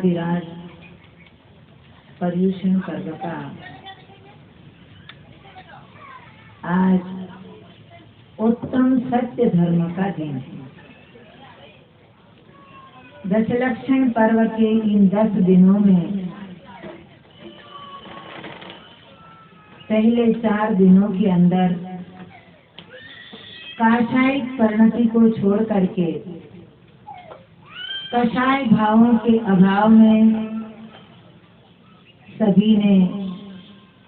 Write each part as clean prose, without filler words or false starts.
पर्वाधिराज पर्युषण पर्व का आज उत्तम सत्य धर्म का दिन है। दशलक्षण पर्व के इन 10 दिनों में पहले 4 दिनों के अंदर काषायिक परिणति को छोड़ करके कषाय भावों के अभाव में सभी ने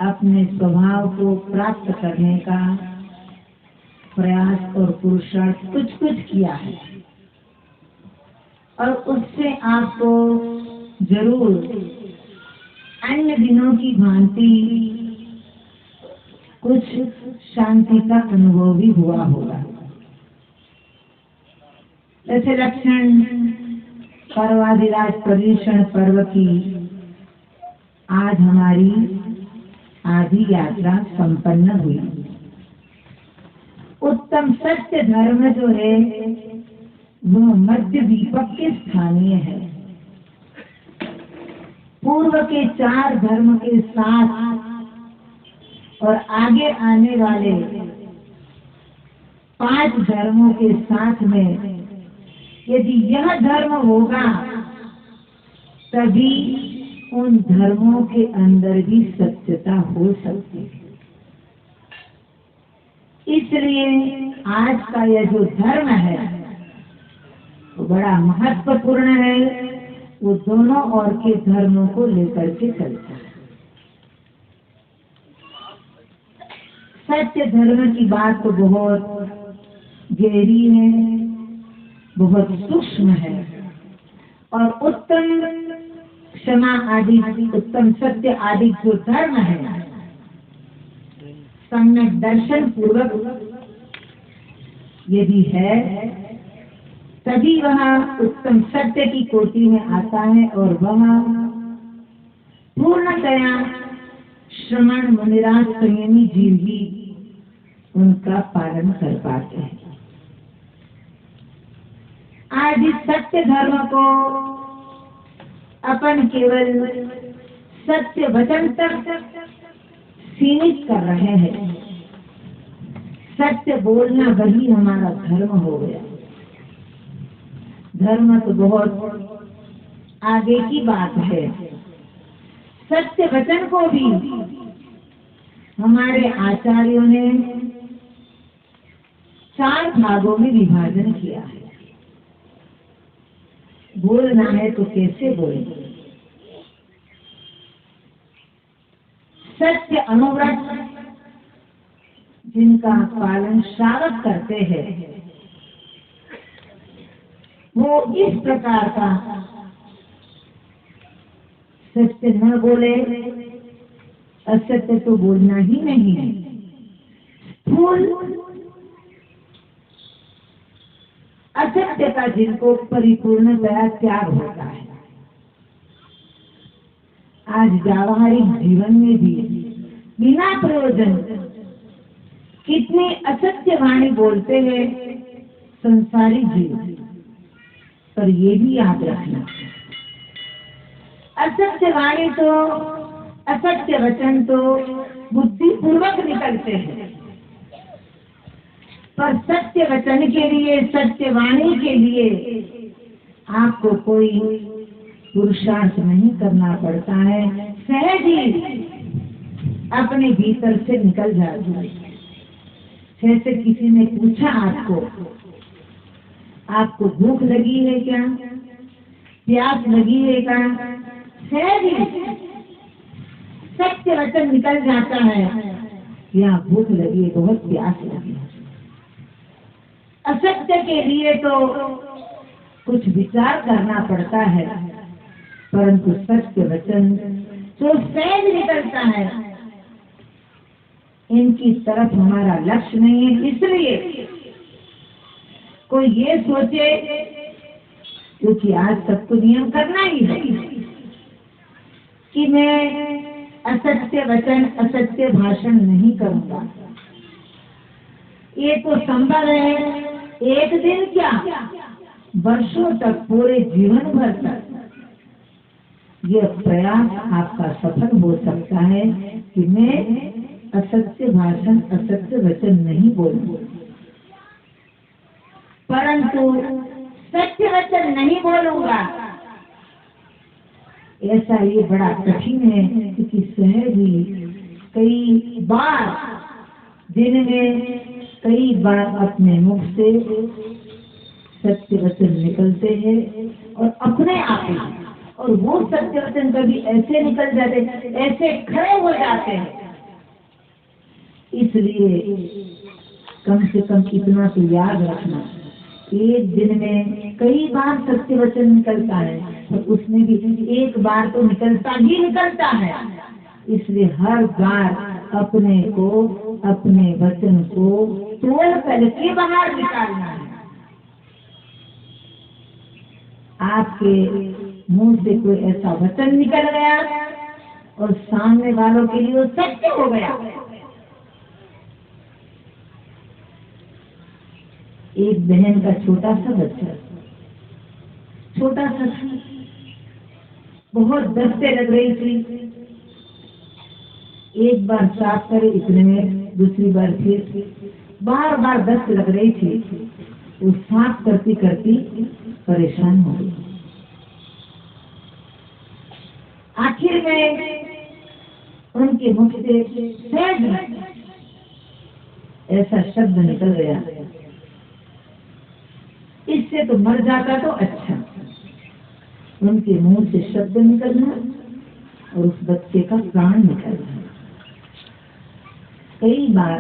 अपने स्वभाव को प्राप्त करने का प्रयास और पुरुषार्थ कुछ किया है और उससे आपको जरूर अन्य दिनों की भांति कुछ शांति का अनुभव भी हुआ होगा। दशलक्षण पर्वाधिराज पर्युषण पर्व की आज हमारी आधी यात्रा संपन्न हुई। उत्तम सत्य धर्म जो है वो मध्य दीपक के स्थानीय है। पूर्व के 4 धर्म के साथ और आगे आने वाले 5 धर्मों के साथ में यदि यह धर्म होगा तभी उन धर्मों के अंदर भी सत्यता हो सकती है। इसलिए आज का यह जो धर्म है वो बड़ा महत्वपूर्ण है। वो दोनों और के धर्मों को लेकर के चलता है। सत्य धर्म की बात तो बहुत गहरी है, बहुत सूक्ष्म है और उत्तम क्षमा आदि उत्तम सत्य आदि जो धर्म है सम्यक दर्शन पूर्वक यदि है तभी वह उत्तम सत्य की कोटि में आता है और वह पूर्णतया श्रमण मुनिराज संयमी जीव ही उनका पालन कर पाते हैं। आज इस सत्य धर्म को अपन केवल सत्य वचन तक सीमित कर रहे हैं। सत्य बोलना वही हमारा धर्म हो गया। धर्म तो बहुत आगे की बात है। सत्य वचन को भी हमारे आचार्यों ने 4 भागों में विभाजन किया है। बोलना है तो कैसे बोले। सत्य अनुव्रत जिनका पालन श्रावक करते हैं वो इस प्रकार का सत्य न बोले। असत्य तो बोलना ही नहीं है। स्थूल असत्य का जिनको परिपूर्णतया त्याग होता है। आज व्यावहारिक जीवन में भी बिना प्रयोजन कितने असत्य वाणी बोलते हैं संसारिक जीव। पर ये भी याद रखना असत्य वाणी तो असत्य वचन तो बुद्धिपूर्वक निकलते हैं पर सत्य वचन के लिए सत्य वाणी के लिए आपको कोई पुरुषार्थ नहीं करना पड़ता है। सहज ही अपने भीतर से निकल जाती है। जैसे किसी ने पूछा आपको भूख लगी है क्या, प्यास लगी है क्या, सहज ही सत्य वचन निकल जाता है। यहाँ भूख लगी है, बहुत प्यास लगी है। असत्य के लिए तो कुछ विचार करना पड़ता है परंतु सत्य वचन जो सहज निकलता है इनकी तरफ हमारा लक्ष्य नहीं है। इसलिए कोई ये सोचे क्योंकि आज सबको नियम करना ही है कि मैं असत्य वचन असत्य भाषण नहीं करूंगा। ये तो संभव है एक दिन क्या वर्षों तक पूरे जीवन भर तक यह प्रयास आपका सफल हो सकता है कि मैं असत्य भाषण, असत्य वचन नहीं बोलूं, परंतु सत्य वचन नहीं बोलूंगा। ऐसा ये बड़ा कठिन है, क्योंकि सहज ही कई बार दिन में कई बार अपने मुख से सत्य वचन निकलते हैं और अपने आप ही, और वो सत्य वचन कभी ऐसे निकल जाते, ऐसे खड़े हो जाते हैं। इसलिए कम से कम इतना तो याद रखना, एक दिन में कई बार सत्य वचन निकलता है, और उसमें भी एक बार तो निकलता ही निकलता है। इसलिए हर बार अपने को, अपने वचन को तोड़ करके बाहर निकालना है। आपके मुंह से कोई ऐसा वचन निकल गया और सामने वालों के लिए वो सत्य हो गया। एक बहन का छोटा सा बच्चा, छोटा सा, बहुत दस्ते लग रही थी। एक बार साफ करे इतने में दूसरी बार फिर बार बार दस्त लग रही थी। वो साफ करती करती परेशान हो गई। आखिर में उनके मुख से सहज ऐसा शब्द निकल गया, इससे तो मर जाता तो अच्छा। उनके मुंह से शब्द निकलना और उस बच्चे का प्राण निकलना। कई बार,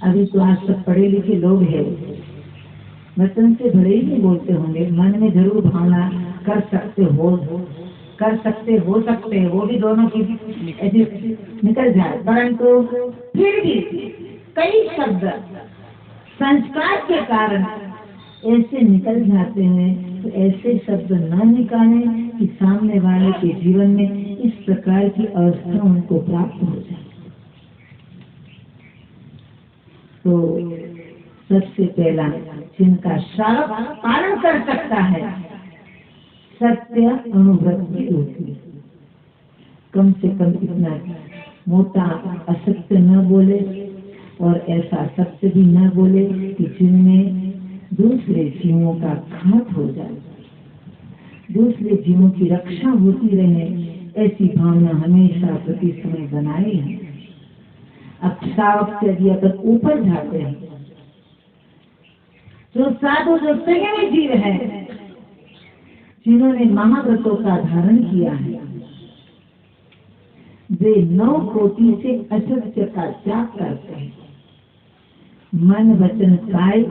अभी तो आज सब पढ़े लिखे लोग हैं, वचन से भले ही बोलते होंगे, मन में जरूर भावना कर सकते हो सकते, वो भी दोनों की ऐसी निकल जाए, परंतु फिर भी कई शब्द संस्कार के कारण ऐसे निकल जाते हैं। तो ऐसे शब्द न निकालें कि सामने वाले के जीवन में इस प्रकार की अवस्था उनको प्राप्त हो जाए। तो सबसे पहला जिनका श्रावक पालन कर सकता है, सत्य अनुभूति होती। कम से कम इतना मोटा असत्य न बोले और ऐसा सत्य भी न बोले कि जिनमें दूसरे जीवों का घात हो जाए, दूसरे जीवों की रक्षा होती रहे, ऐसी भावना हमेशा प्रति समय बनाए हैं। अब श्रावक से यदि अगर ऊपर जाते हैं, जो साधु, जो संयमी जीव है, जिन्होंने महाव्रतों का धारण किया है, वे 9 कोटि से असत्य का त्याग करते हैं। मन वचन काय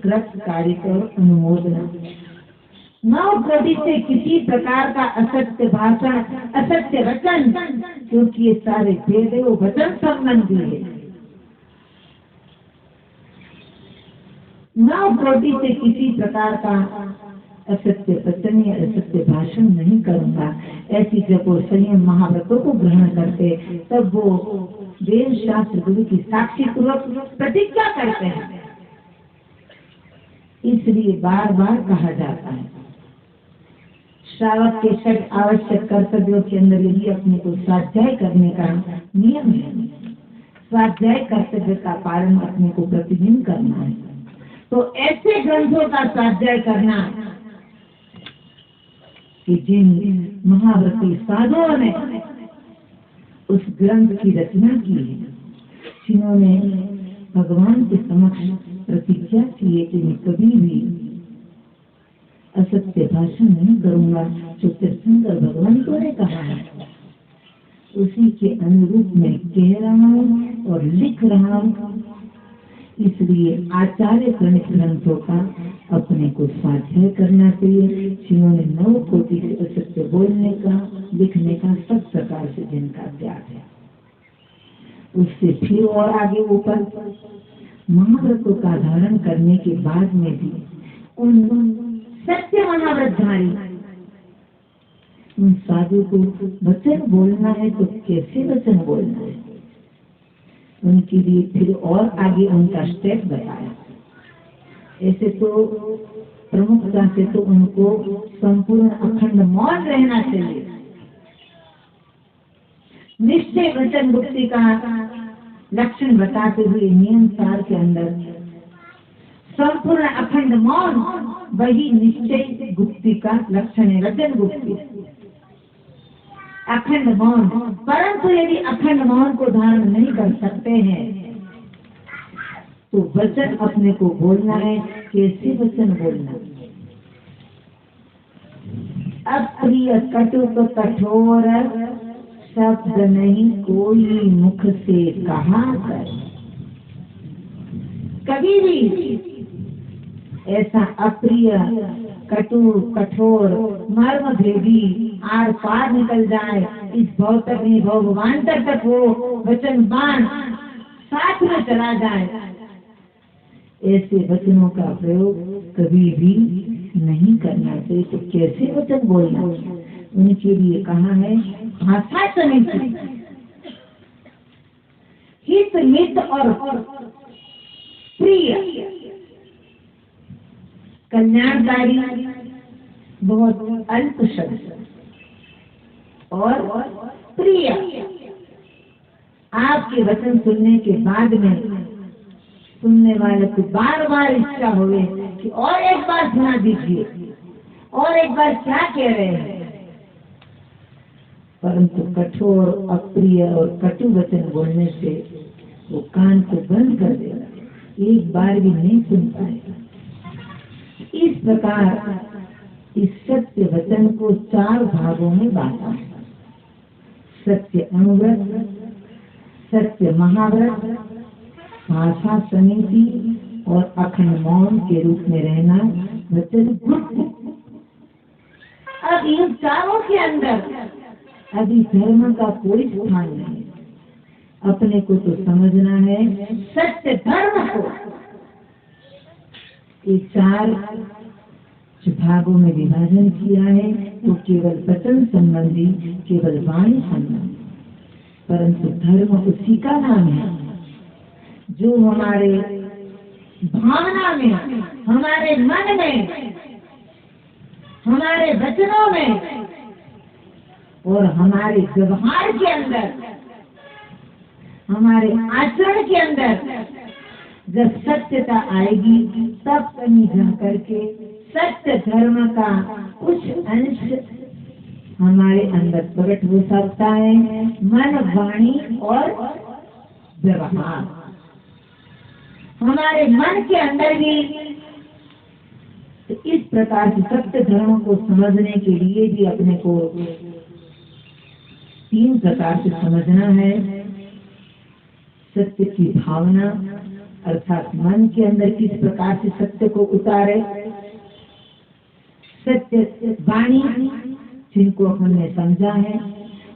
कृत कार्य और अनुमोदना, 9 कोटि से किसी प्रकार का असत्य भाषण, असत्य वचन, क्योंकि ये सारे भेद वो वचन संबंधी है। 9 कोटि से किसी प्रकार का असत्य वचन या असत्य भाषण नहीं करूंगा। ऐसी जब वो संयम महाव्रतों को ग्रहण करते, तब वो वेद शास्त्र गुरु की साक्षी पूर्वक प्रतिज्ञा करते हैं। इसलिए बार बार कहा जाता है, श्रावक के 6 आवश्यक कर्तव्यों के अंदर यही अपने को स्वाध्याय करने का नियम है। स्वाध्याय कर्तव्य का पालन अपने को प्रतिदिन करना है। तो ऐसे ग्रंथों का स्वाध्याय करना कि जिन महाव्रती साधुओं ने उस ग्रंथ की रचना की है, जिन्होंने भगवान के समक्ष प्रतिज्ञा की है कि मैं कभी भी असत्य भाषण नहीं करूंगा, जो तीर्थंकर भगवान को ने कहा है, उसी के अनुरूप मैं कह रहा हूँ और लिख रहा हूँ। इसलिए आचार्य प्रणीत ग्रंथों का अपने को स्वाध्याय करना चाहिए, जिन्होंने 9 कोटि से असत्य बोलने का, लिखने का सब प्रकार से जिनका त्याग है। उससे फिर और आगे ऊपर महाव्रतों का धारण करने के बाद में भी उन सत्य महाव्रतधारी उन साधु को वचन बोलना है, तो कैसे वचन बोलना है, उनके लिए फिर और आगे उनका स्टेप बताया। ऐसे तो प्रमुखता से तो उनको संपूर्ण अखंड मौन रहना चाहिए। निश्चय वचन गुप्ति का लक्षण बताते हुए नियम सार के अंदर संपूर्ण अखंड मौन वही निश्चय गुप्ति का लक्षण है, वचन गुप्ति अखंड मौन। परंतु यदि अखंड मौन को धारण नहीं कर सकते हैं तो वचन अपने को बोलना है। कैसे वचन बोलना? अप्रिय कटुक कठोर शब्द नहीं कोई मुख से कहा कर। कभी भी ऐसा अप्रिय कटु कठोर मर्म भेदी आर पार निकल जाए, इस भौतिक में भगवान तक वो वचन बाण साथ में चला जाए, ऐसे वचनों का प्रयोग कभी भी नहीं करना चाहिए। तो कैसे वचन बोलना? उनके लिए कहा है भाषा समिति हित मित और प्रिय कल्याणकारी बहुत अल्प शब्द और प्रिय। आपके वचन सुनने के बाद में सुनने वाले को बार बार इच्छा होवे कि और एक बार सुना दीजिए, और एक बार क्या कह रहे हैं। परंतु कठोर अप्रिय और कटु वचन बोलने से वो कान को बंद कर देगा, एक बार भी नहीं सुन पाएगा। इस प्रकार इस सत्य वचन को 4 भागों में बांटा है। सत्य अनुव्रत, सत्य महाव्रत, भाषा समिति और अखंड मौन के रूप में रहना वचन गुप्त। अब इन चारों के अंदर अभी धर्म का कोई स्थान नहीं। अपने को तो समझना है सत्य धर्म को। ये 4 भागों में विभाजन किया है, तो केवल वचन संबंधी, केवल वाणी संबंधी। परंतु धर्म उसी का नाम है जो हमारे भावना में, हमारे मन में, हमारे वचनों में और हमारे व्यवहार के अंदर, हमारे आचरण के अंदर जब सत्यता आएगी तब कहीं जा करके सत्य धर्म का कुछ अंश हमारे अंदर प्रकट हो सकता है। मन, वाणी और व्यवहार हमारे मन के अंदर भी। तो इस प्रकार से सत्य धर्म को समझने के लिए भी अपने को 3 प्रकार से समझना है। सत्य की भावना अर्थात मन के अंदर किस प्रकार से सत्य को उतारे, सत्य वाणी जिनको हमने समझा है,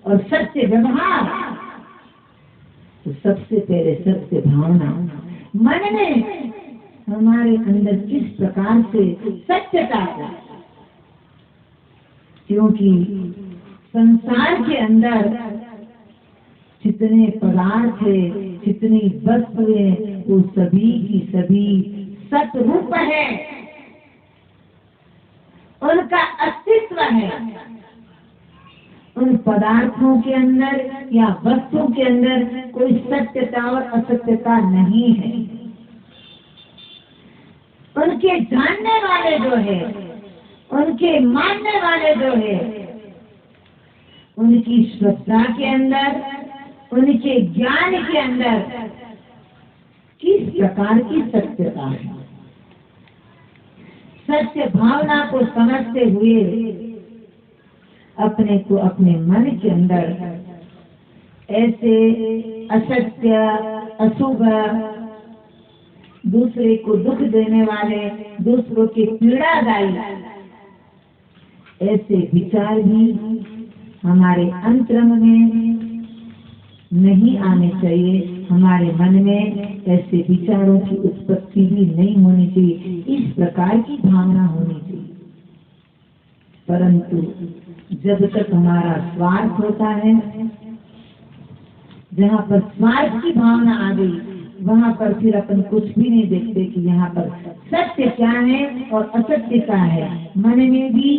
और सत्य व्यवहार। तो सबसे पहले सत्य भावना मन में हमारे अंदर किस प्रकार से सत्यता है। क्योंकि संसार के अंदर जितने पदार्थ है, जितनी वस्तुएं, वो सभी की सभी सतरूप है, उनका अस्तित्व है। उन पदार्थों के अंदर या वस्तु के अंदर कोई सत्यता और असत्यता नहीं है। उनके जानने वाले जो है, उनके मानने वाले जो है, उनकी श्रद्धा के अंदर, उनके ज्ञान के अंदर किस प्रकार की सत्यता है। सत्य भावना को समझते हुए अपने को अपने मन के अंदर ऐसे असत्य, अशुभ, दूसरे को दुख देने वाले, दूसरों की पीड़ादायी ऐसे विचार भी हमारे अंतरंग में नहीं आने चाहिए। हमारे मन में ऐसे विचारों की उत्पत्ति भी नहीं होनी चाहिए। इस प्रकार की भावना होनी चाहिए। परंतु जब तक हमारा स्वार्थ होता है, जहाँ पर स्वार्थ की भावना आ गई, वहाँ पर फिर अपन कुछ भी नहीं देखते कि यहाँ पर सत्य क्या है और असत्य क्या है। मन में भी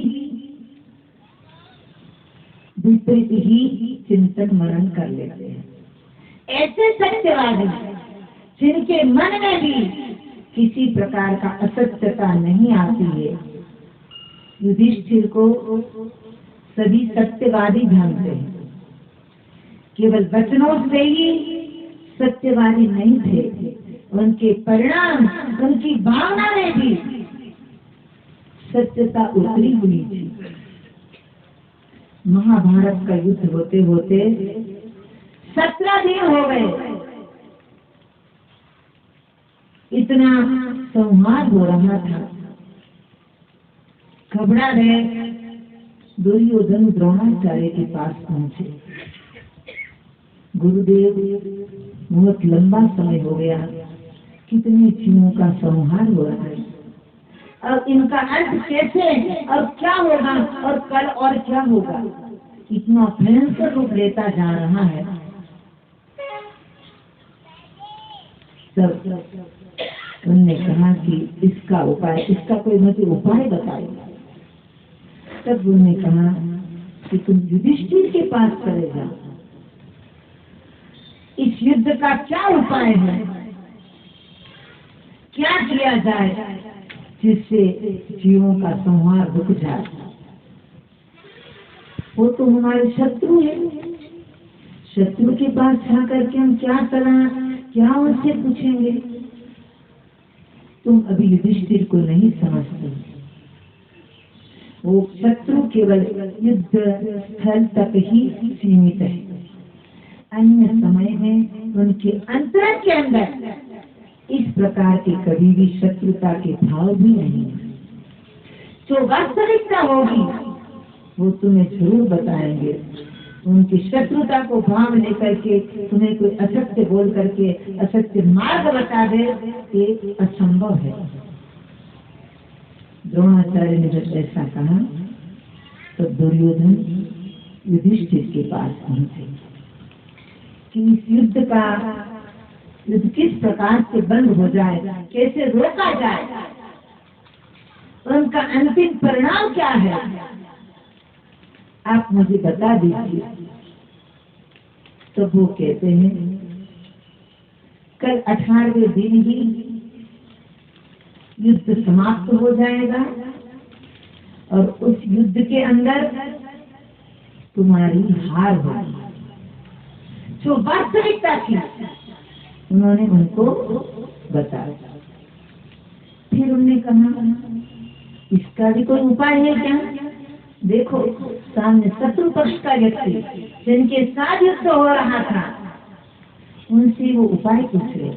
विपरीत ही चिंतन मनन कर लेते हैं। ऐसे सत्यवादी जिनके मन में भी किसी प्रकार का असत्यता नहीं आती है, युधिष्ठिर को सभी सत्यवादी जानते हैं। केवल वचनों से ही सत्यवादी नहीं थे, उनके परिणाम, उनकी भावना में भी सत्यता उतरी हुई थी। महाभारत का युद्ध होते होते 17 दिन हो गए, इतना संहार हो रहा था। घबरा गए, दुर्योधन द्रोणाचार्य के पास पहुंचे। गुरुदेव, बहुत लंबा समय हो गया, कितने जीवों का संहार हो रहा है, अब इनका अंत कैसे और क्या होगा और कल और क्या होगा, इतना भयंकर रूप लेता जा रहा है। तब उन्होंने कहा कि इसका उपाय, इसका कोई मुझे उपाय बताइए। तब उन्होंने कहा कि तुम युधिष्ठिर के पास चले जाओ, इस युद्ध का क्या उपाय है, क्या किया जाए जिससे जीवों का संहार रुक जाए। वो तो हमारे शत्रु है, शत्रु के पास जाकर के हम क्या सलाह, क्या उनसे पूछेंगे। तुम अभी युधिष्ठिर को नहीं समझते, वो शत्रु केवल युद्ध स्थल तक ही सीमित है, अन्य समय में उनके अंतरंग के अंदर इस प्रकार के कभी भी शत्रुता के भाव भी नहीं है। जो वास्तविकता होगी वो तुम्हें जरूर बताएंगे। उनकी शत्रुता को भाव लेकर के तुम्हें कोई असत्य बोल करके असत्य मार्ग बता दे, ये असंभव है। द्रोणाचार्य ने जब ऐसा कहा तो दुर्योधन युधिष्ठिर के पास पहुंचे कि इस युद्ध किस प्रकार से बंद हो जाए, कैसे रोका जाए, उनका अंतिम परिणाम क्या है, आप मुझे बता दीजिए। तो वो कहते हैं कल 18वें दिन ही युद्ध समाप्त हो जाएगा और उस युद्ध के अंदर तुम्हारी हार होगी। जो वास्तविकता थी उन्होंने उनको बताया। फिर उन्होंने कहा इसका भी कोई उपाय है क्या? देखो सामने शत्रु पक्ष का व्यक्ति जिनके साथ युद्ध हो रहा था, उनसे वो उपाय पूछ रहे।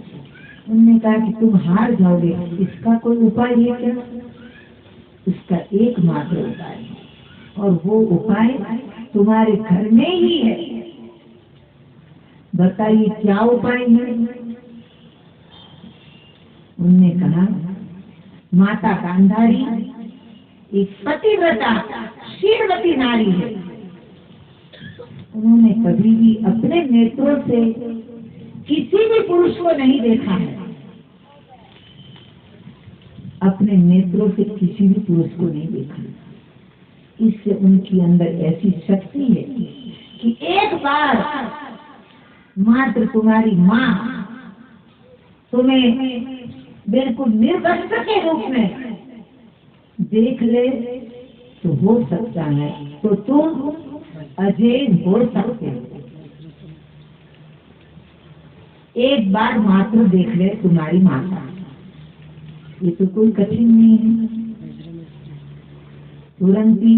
उन्होंने कहा कि तुम हार जाओगे, इसका कोई उपाय है क्या? इसका एकमात्र उपाय है, और वो उपाय तुम्हारे घर में ही है। बताइए क्या उपाय है? उन्होंने कहा माता गांधारी एक पतिव्रता शीलवती नारी है। उन्होंने कभी भी अपने नेत्रों से किसी भी पुरुष को नहीं देखा है, अपने नेत्रों से किसी भी पुरुष को नहीं देखा। इससे उनकी अंदर ऐसी शक्ति है कि एक बार मात्र तुम्हारी माँ तुम्हें बिल्कुल निर्वस्त्र के रूप में देख ले तो हो सकता है, तो तुम अजय हो सकते हो। एक बार मात्र देख ले तुम्हारी माता, ये तो कोई कठिन नहीं है। तुरंत ही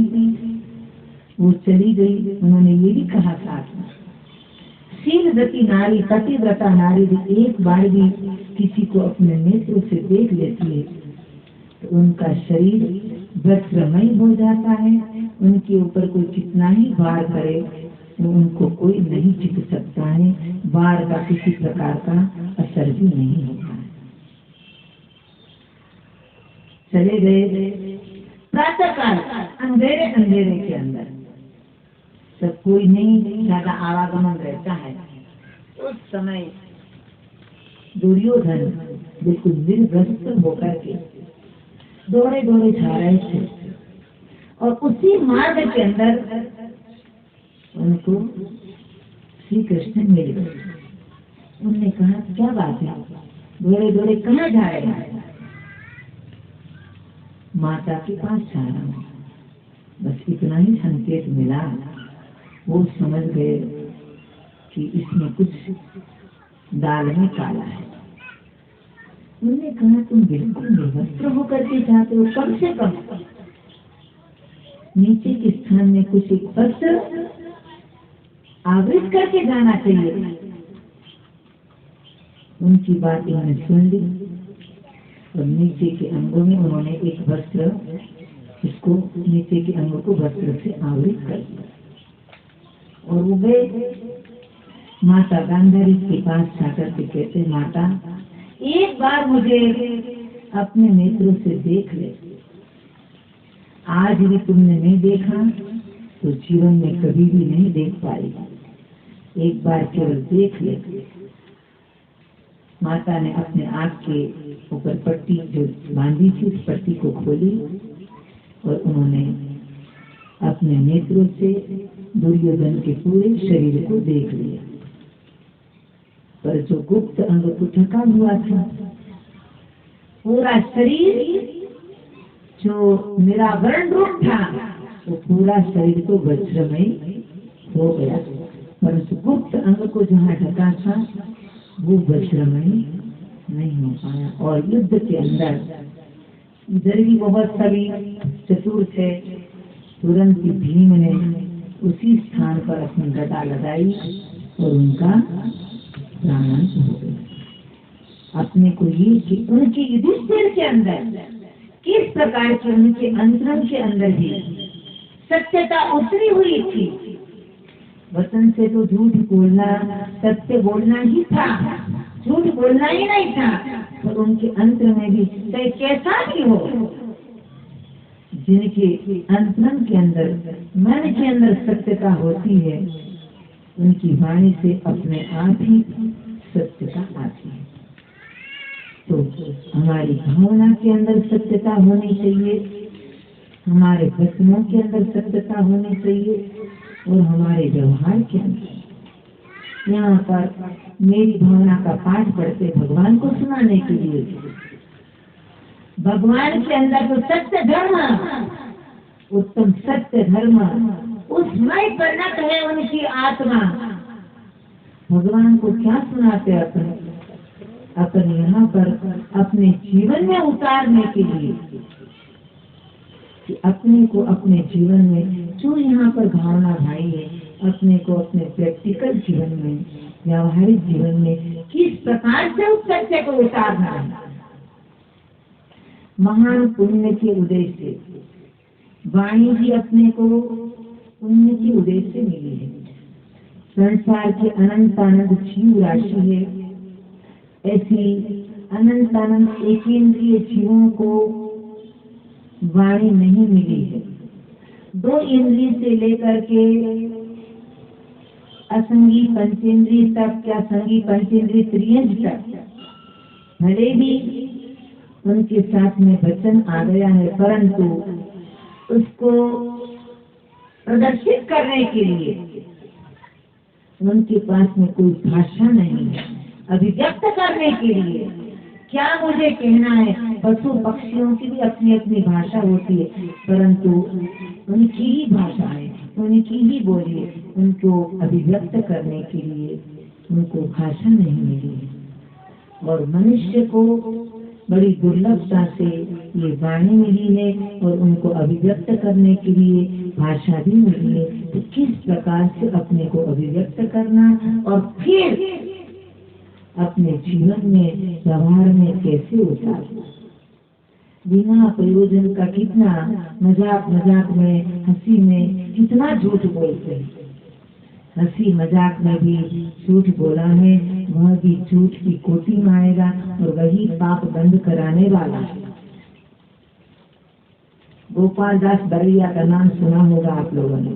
वो चली गई। उन्होंने ये भी कहा था शीलवती नारी, पतिव्रता नारी भी एक बार भी किसी को अपने नेत्रों से देख लेती है तो उनका शरीर वस्त्रमय हो जाता है। उनके ऊपर कोई कितना ही वार करे तो उनको कोई नहीं जीत सकता है, वार का किसी प्रकार का असर भी नहीं होता है। चले गए। प्रातः काल अंधेरे अंधेरे के अंदर सब कोई नहीं ज्यादा आवागमन रहता है। उस समय दुर्योधन बिल्कुल निर्वस्त्र होकर के दौड़े दौड़े जा रहे थे और उसी मार्ग के अंदर उनको श्री कृष्ण मिल गए। उन्होंने कहा क्या बात है, दौड़े दौड़े कहाँ जा रहे हैं? माता के पास जा रहा हूँ। बस इतना ही संकेत मिला, वो समझ गए कि इसमें कुछ दाल में काला है। उन्होंने कहा तुम बिल्कुल निर्वस्त्र होकर के जाते हो, कम से कम नीचे के स्थान में कुछ एक वस्त्र आवृत करके जाना चाहिए। उनकी बात उन्होंने सुन ली और नीचे के अंगों में उन्होंने एक वस्त्र, इसको नीचे के अंगों को वस्त्र से आवृत कर दिया और वो गए माता गांधारी के पास जाकर के कहते माता एक बार मुझे अपने नेत्रों से देख ले, आज भी तुमने नहीं देखा तो जीवन में कभी भी नहीं देख पाएगा, एक बार केवल देख ले। माता ने अपने आँख के ऊपर पट्टी जो बांधी थी उस पट्टी को खोली और उन्होंने अपने नेत्रों से दुर्योधन के पूरे शरीर को देख लिया, पर जो गुप्त अंग को ढका हुआ था पूरा शरीर जो निरावरण रूप था वो पूरा शरीर तो वज्रमय हो गया, परंतु गुप्त अंग को जहाँ ढका था वो वज्रमय नहीं हो पाया। और युद्ध के अंदर इधर भी बहुत सभी चतुर थे, तुरंत ही भीम ने उसी स्थान पर अपनी गदा लगाई और उनका प्राणांत हो गया। अपने को ये कि उनके युधिष्ठिर के अंदर किस प्रकार के उनके अंतरंग के अंदर भी सत्यता उतरी हुई थी। वचन से तो झूठ बोलना सत्य बोलना ही था, झूठ बोलना ही नहीं था, पर उनके अंतर में भी चाहे कैसा भी हो, जिनके अंतरंग के अंदर मन के अंदर सत्यता होती है उनकी वाणी से अपने आप ही सत्यता आती है। तो हमारी भावना के अंदर सत्यता होनी चाहिए, हमारे वचनों के अंदर सत्यता होनी चाहिए और हमारे व्यवहार के अंदर। यहाँ पर मेरी भावना का पाठ पढ़ते भगवान को सुनाने के लिए, भगवान के अंदर तो सत्य धर्म, उत्तम सत्य धर्म उसमें परिणत है उनकी आत्मा। भगवान को क्या सुनाते अपने यहाँ पर अपने जीवन में उतारने के लिए, कि अपने को अपने जीवन में जो यहाँ पर भावना भाई है, अपने को अपने प्रैक्टिकल जीवन में, व्यावहारिक जीवन में किस प्रकार से उस सत्य को उतारना है। महान पुण्य के उदय से वाणी भी अपने को पुण्य के उदय से मिली है। संसार के अनंत अनंत जीव राशि है, ऐसी अनंत अनंत एकेंद्रिय जीवों को वाणी नहीं मिली है। दो इंद्रिय से लेकर के असंगी पंचेंद्रिय तक या संगी पंचेंद्रिय त्रियंज तक भले भी उनके साथ में वचन आ गया है, परंतु उसको प्रदर्शित करने के लिए उनके पास में कोई भाषा नहीं है। अभिव्यक्त करने के लिए क्या मुझे कहना है, पशु पक्षियों की भी अपनी अपनी भाषा होती है, परंतु उनकी ही भाषा है, उनकी ही बोली है, उनको अभिव्यक्त करने के लिए उनको भाषा नहीं मिली है। और मनुष्य को बड़ी दुर्लभता से ये वाणी मिली है और उनको अभिव्यक्त करने के लिए भाषा भी मिली है। तो किस प्रकार से अपने को अभिव्यक्त करना और फिर अपने जीवन में व्यवहार में कैसे उतारना। बिना प्रयोजन का कितना मजाक में हंसी में कितना झूठ बोलते हैं। हंसी मजाक में भी झूठ बोला है, वह भी झूठ की कोटि में आएगा और वही पाप बंद कराने वाला है। गोपाल दास बरैया का नाम सुना होगा आप लोगों ने,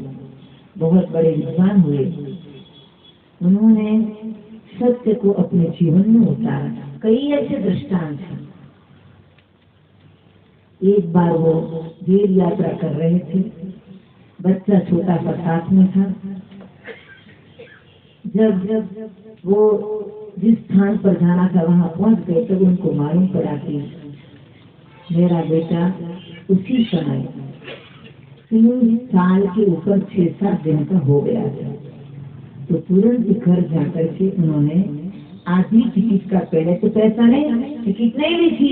बहुत बड़े विद्वान हुए। उन्होंने सत्य को अपने जीवन में उतारा। कई ऐसे दृष्टांत हैं। एक बार वो रेल यात्रा कर रहे थे, बच्चा छोटा सा साथ में था। जब वो जिस स्थान पर जाना था वहां पहुंच गए तब उनको मालूम पड़ा कि मेरा बेटा उसी समय 3 साल के ऊपर 6-7 दिन का हो गया था। तो तुरंत घर जाकर के उन्होंने आधी टिकट का, पहले तो पैसा नहीं, टिकट नहीं ली थी,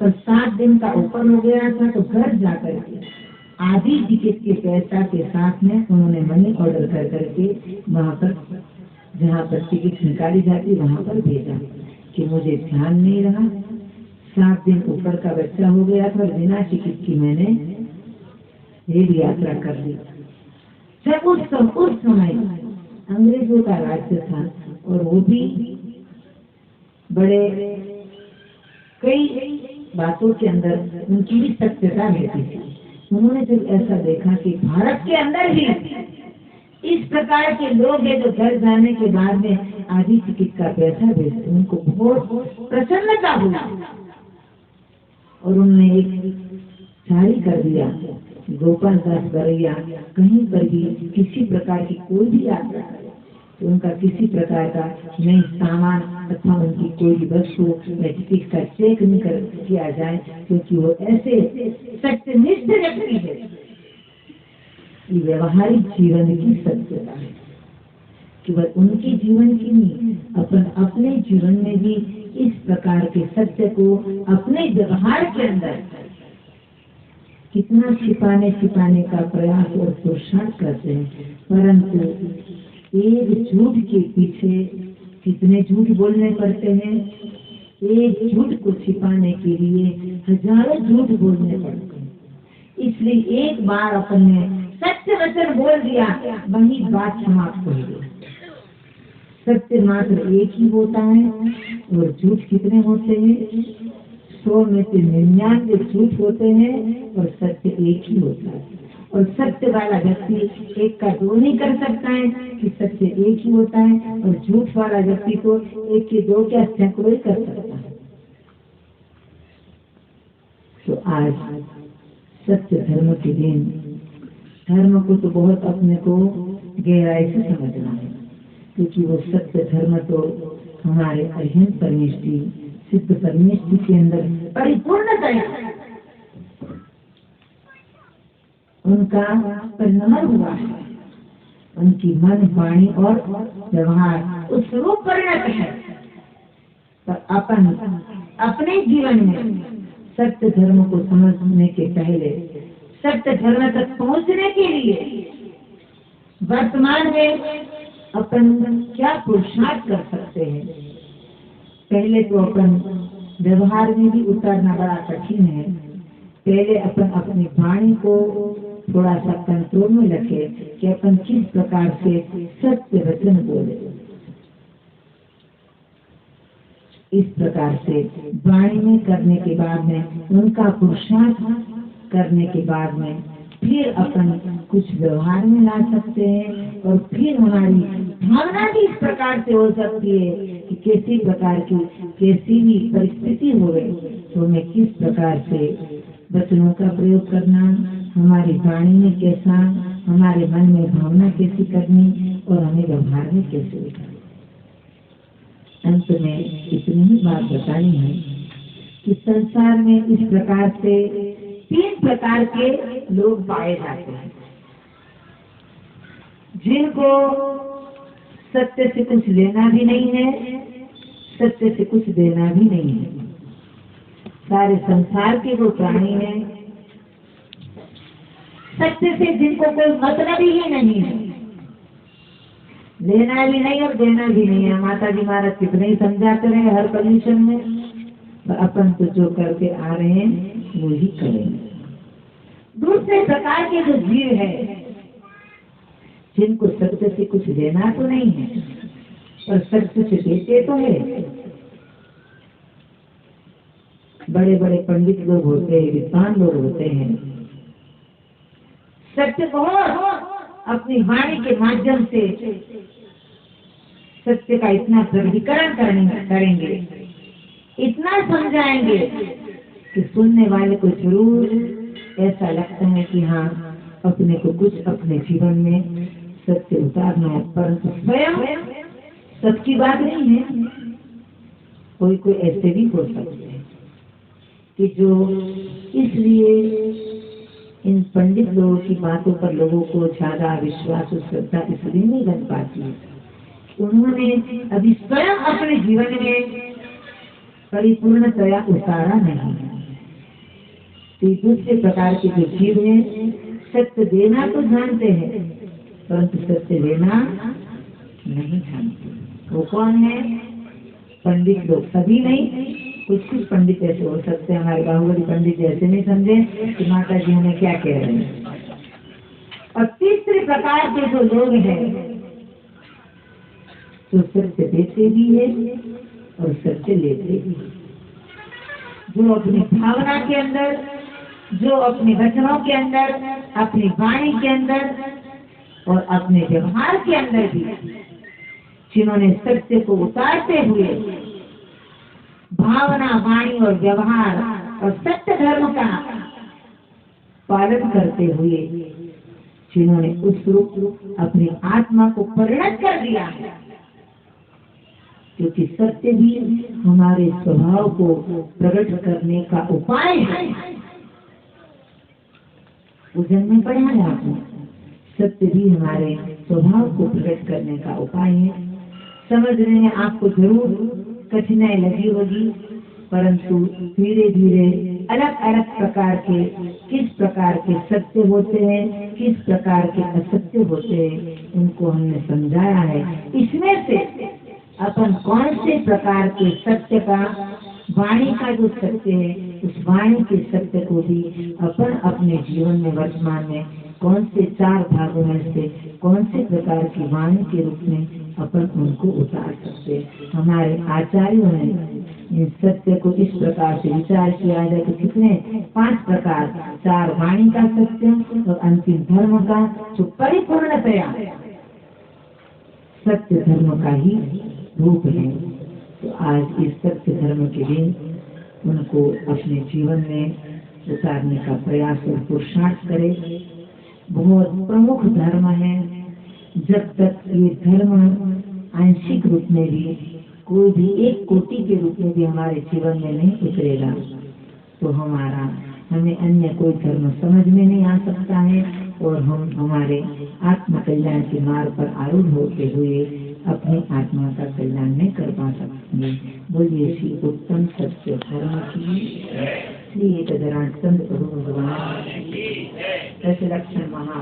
पर 7 दिन का ऊपर हो गया था तो घर जाकर के आधी टिकट के पैसा के साथ में उन्होंने मनी ऑर्डर कर करके वहां पर, जहाँ पर टिकट निकाली जाती वहां पर भेजा कि मुझे ध्यान नहीं रहा, 7 दिन ऊपर का बच्चा हो गया था और बिना टिकट की मैंने रेल यात्रा कर ली। जब उस समय अंग्रेजों का राज्य था और वो भी बड़े कई बातों के अंदर उनकी भी सत्यता रहती थी। उन्होंने जब ऐसा देखा कि भारत के अंदर भी इस प्रकार के लोग हैं जो घर जाने के बाद में आधी टिकट का पैसा भेजते, उनको बहुत प्रसन्नता हुई और उन्होंने एक जारी कर दिया, गोपाल दास बरैया कहीं पर भी किसी प्रकार की कोई भी यात्रा करे तो उनका किसी प्रकार का नई सामान अथवा उनकी कोई भी वस्तु या टिकट का चेक नहीं किया जाए, क्योंकि वो ऐसे सत्यनिष्ठ व्यक्ति है। व्यवहारिक जीवन की सत्यता है, केवल उनके जीवन की नहीं, अपने जीवन में भी इस प्रकार के सत्य को अपने व्यवहार के अंदर कितना छिपाने का प्रयास और पुरुषार्थ करते हैं, परंतु एक झूठ के पीछे कितने झूठ बोलने पड़ते हैं। एक झूठ को छिपाने के लिए हजारों झूठ बोलने पड़ते हैं। इसलिए एक बार अपन ने सत्य वचन बोल दिया, वही बात समाप्त हो गई। सत्य मात्र एक ही होता है और झूठ कितने होते हैं? 100 में से 99 झूठ होते हैं और सत्य एक ही होता है। और सत्य वाला व्यक्ति 1 का 2 नहीं कर सकता है कि सत्य एक ही होता है, और झूठ वाला व्यक्ति तो 1 के 2 क्या सैकड़ों ही कर सकता है। तो आज सत्य धर्म के दिन, धर्म को तो बहुत अपने को गहराई से समझना है, क्योंकि वो सत्य धर्म तो हमारे अरिहंत परमेष्टि सिद्ध परमेष्टि के अंदर परिपूर्णता है, उनका परिणमन हुआ है। उनकी मन, वाणी और व्यवहार उस रूप परिणत है। पर अपन अपने जीवन में सत्य धर्म को समझने के पहले, सत्य धर्म तक पहुंचने के लिए वर्तमान में अपन क्या पुरुषार्थ कर सकते हैं। पहले तो अपन व्यवहार में भी उतरना बड़ा कठिन है। पहले अपन अपनी वाणी को थोड़ा सा कंट्रोल में रखे कि अपन किस प्रकार से सत्य वचन बोले। इस प्रकार से वाणी में करने के बाद में, उनका पुरुषार्थ करने के बाद में फिर अपन कुछ व्यवहार में ला सकते हैं, और फिर हमारी भावना भी इस प्रकार से हो सकती है कि किसी प्रकार की कैसी भी परिस्थिति हो तो हमें किस प्रकार से वचनों का प्रयोग करना, हमारी वाणी में कैसा, हमारे मन में भावना कैसी करनी और हमें व्यवहार में कैसे दिखाना। अंत में इतनी ही बात बतानी है कि संसार में इस प्रकार से 3 प्रकार के लोग पाए जाते हैं, जिनको सत्य से कुछ लेना भी नहीं है, सत्य से कुछ देना भी नहीं है। सारे संसार के वो प्राणी हैं, सत्य से जिनको कोई मतलब ही नहीं है, लेना भी नहीं और देना भी नहीं है। माता जी महाराज कितने ही समझाते रहे हर कंडीशन में, तो अपन तो जो करके आ रहे हैं वो ही करेंगे। दूसरे प्रकार के जो जीव है, जिनको सत्य से कुछ लेना तो नहीं है और सत्य से देते तो है। बड़े बड़े पंडित लोग होते हैं, विद्वान लोग होते हैं, सत्य को अपनी वाणी के माध्यम से सत्य का इतना प्रकटीकरण करेंगे, इतना समझाएंगे कि सुनने वाले को जरूर ऐसा लगता है कि हाँ, अपने को कुछ अपने जीवन में सत्य उतारना है। परंतु स्वयं सबकी बात नहीं है, कोई कोई ऐसे भी हो सकते हैं कि जो इसलिए इन पंडित लोगों की बातों पर लोगों को ज्यादा विश्वास और श्रद्धा इसलिए नहीं बन पाती है, उन्होंने अभी स्वयं अपने जीवन में परिपूर्णतया उतारा नहीं है। तो दूसरे प्रकार के जो जीव हैं, सत्य देना तो जानते हैं परंतु सत्य लेना नहीं जानते। वो कौन है? पंडित लोग। सभी नहीं, कुछ कुछ पंडित ऐसे हो सकते हैं। हमारे बाहुबली पंडित जैसे नहीं समझे कि माता जी हमें क्या कह रहे हैं। और तीसरे प्रकार के जो लोग हैं, जो सत्य देते भी है और सत्य लेते भी है, जो अपनी भावना के अंदर, जो अपने वचनों के अंदर, अपनी वाणी के अंदर और अपने व्यवहार के अंदर भी, जिन्होंने सत्य को उतारते हुए भावना, वाणी और व्यवहार और सत्य धर्म का पालन करते हुए जिन्होंने उस रूप अपनी आत्मा को परिणत कर दिया है, क्योंकि सत्य भी हमारे स्वभाव को प्रकट करने का उपाय है। उजन में पढ़ा है आपने, सत्य भी हमारे स्वभाव को प्रकट करने का उपाय है। समझने में आपको जरूर कठिनाई लगी होगी, परंतु धीरे धीरे अलग अलग प्रकार के, किस प्रकार के सत्य होते हैं, किस प्रकार के असत्य होते हैं, उनको हमने समझाया है। इसमें से अपन कौन से प्रकार के सत्य का, वाणी का जो सत्य है, उस वाणी के सत्य को भी अपन अपने जीवन में वर्तमान में कौन से 4 भागों में से कौन से प्रकार की वाणी के रूप में अपन उनको उतार सकते हैं। हमारे आचार्यों ने इस सत्य को इस प्रकार से विचार किया है कि कितने 5 प्रकार, 4 वाणी का सत्य और अंतिम धर्म का, जो परिपूर्णतया सत्य धर्म का ही रूप है। तो आज इस सत्य धर्म के दिन उनको अपने जीवन में उतारने का प्रयास और पुरुषार्थ करे। बहुत प्रमुख धर्म है। जब तक ये धर्म आंशिक रूप में भी, कोई भी एक कोटि के रूप में भी हमारे जीवन में नहीं उतरेगा, तो हमें अन्य कोई धर्म समझ में नहीं आ सकता है और हम हमारे आत्म कल्याण के मार्ग पर आरूढ़ होते हुए अपनी आत्मा का कल्याण नहीं कर पा सकते। बोलिए श्री उत्तम सत्य धर्म की, श्री एक प्रभु भगवान लक्ष्मण महा